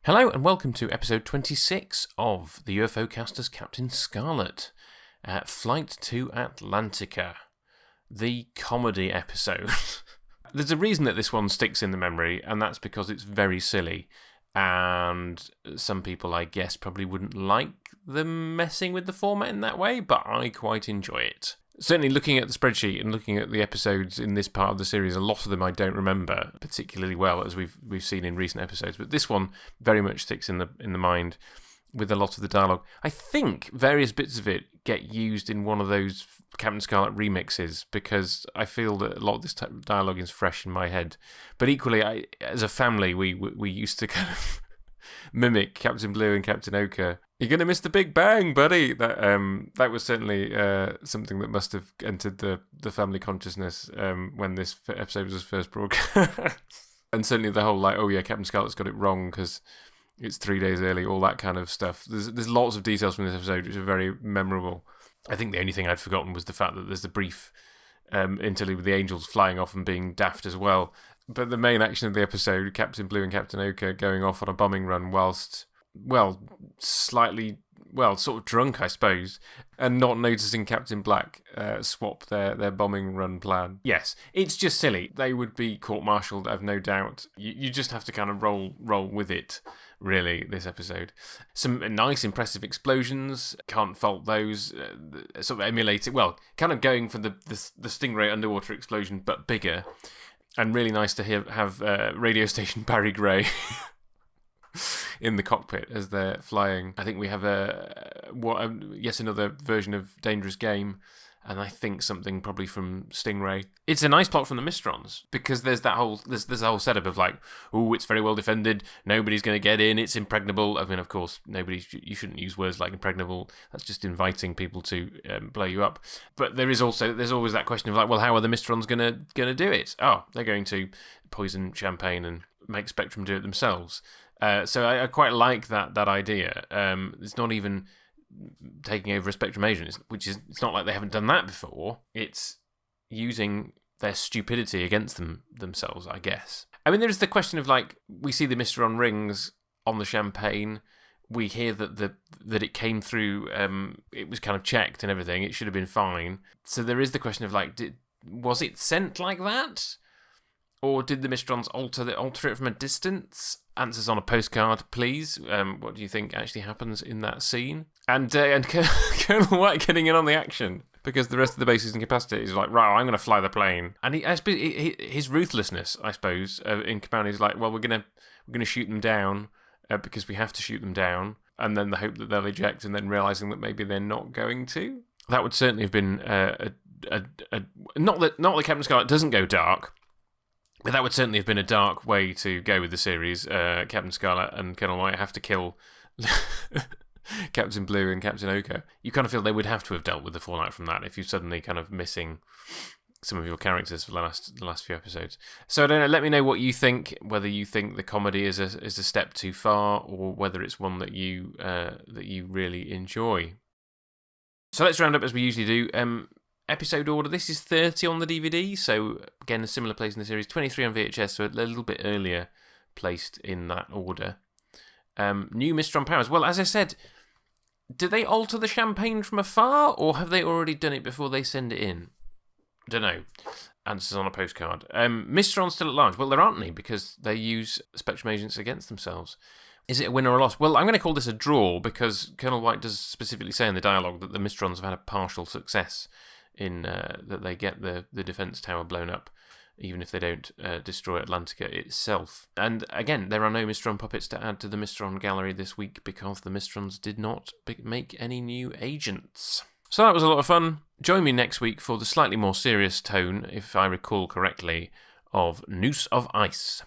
Hello and welcome to episode 26 of the UFOcast as Captain Scarlet, Flight to Atlantica, the comedy episode. There's a reason that this one sticks in the memory, and that's because it's very silly, and some people, I guess, probably wouldn't like them messing with the format in that way, but I quite enjoy it. Certainly looking at the spreadsheet and looking at the episodes in this part of the series, a lot of them I don't remember particularly well, as we've seen in recent episodes. But this one very much sticks in the mind with a lot of the dialogue. I think various bits of it get used in one of those Captain Scarlet remixes because I feel that a lot of this type of dialogue is fresh in my head. But equally, as a family, we used to kind of mimic Captain Blue and Captain Ochre. You're going to miss the Big Bang, buddy. That was certainly something that must have entered the family consciousness when this episode was first broadcast. And certainly the whole, like, oh yeah, Captain Scarlet's got it wrong because it's 3 days early, all that kind of stuff. There's lots of details from this episode which are very memorable. I think the only thing I'd forgotten was the fact that there's the brief interlude with the angels flying off and being daft as well. But the main action of the episode, Captain Blue and Captain Ochre going off on a bombing run whilst, sort of drunk, I suppose, and not noticing Captain Black swap their bombing run plan. Yes, it's just silly. They would be court-martialed, I've no doubt. You just have to kind of roll with it, really, this episode. Some nice, impressive explosions. Can't fault those. Sort of emulated, kind of going for the Stingray underwater explosion, but bigger. And really nice to have radio station Barry Gray in the cockpit as they're flying. I think we have yet another version of Dangerous Game, and I think something probably from Stingray. It's a nice plot from the Mysterons because there's a whole setup of like, oh, it's very well defended, nobody's going to get in, it's impregnable. I mean, of course, you shouldn't use words like impregnable. That's just inviting people to blow you up. But there's always that question of like, well, how are the Mysterons going to do it? Oh, they're going to poison champagne and make Spectrum do it themselves. So I quite like that idea. It's not even taking over a Spectrum agent, it's not like they haven't done that before. It's using their stupidity against themselves, I guess. I mean, there's the question of like, we see the Mysteron rings on the champagne. We hear that it came through. It was kind of checked and everything. It should have been fine. So there is the question of like, was it sent like that? Or did the Mysterons alter it from a distance? Answers on a postcard, please. What do you think actually happens in that scene? And Colonel White getting in on the action because the rest of the base is incapacitated. He's like, right, I'm going to fly the plane. And his ruthlessness, I suppose, in command is like, well, we're going to shoot them down because we have to shoot them down, and then the hope that they'll eject, and then realizing that maybe they're not going to. That would certainly have been not that Captain Scarlet doesn't go dark. But that would certainly have been a dark way to go with the series. Captain Scarlet and Colonel White have to kill Captain Blue and Captain Ochre. You kind of feel they would have to have dealt with the fallout from that if you're suddenly kind of missing some of your characters for the last few episodes. So I don't know. Let me know what you think. Whether you think the comedy is a step too far, or whether it's one that you really enjoy. So let's round up as we usually do. Episode order, this is 30 on the DVD, so again a similar place in the series, 23 on VHS, so a little bit earlier placed in that order. New Mysteron powers. Well, as I said, do they alter the champagne from afar, or have they already done it before they send it in? Don't know. Answers on a postcard. Mysteron's still at large. Well, there aren't any, because they use Spectrum agents against themselves. Is it a win or a loss? Well, I'm going to call this a draw, because Colonel White does specifically say in the dialogue that the Mysterons have had a partial success in that they get the defence tower blown up, even if they don't destroy Atlantica itself. And again, there are no Mysteron puppets to add to the Mysteron gallery this week because the Mysterons did not make any new agents. So that was a lot of fun. Join me next week for the slightly more serious tone, if I recall correctly, of Noose of Ice.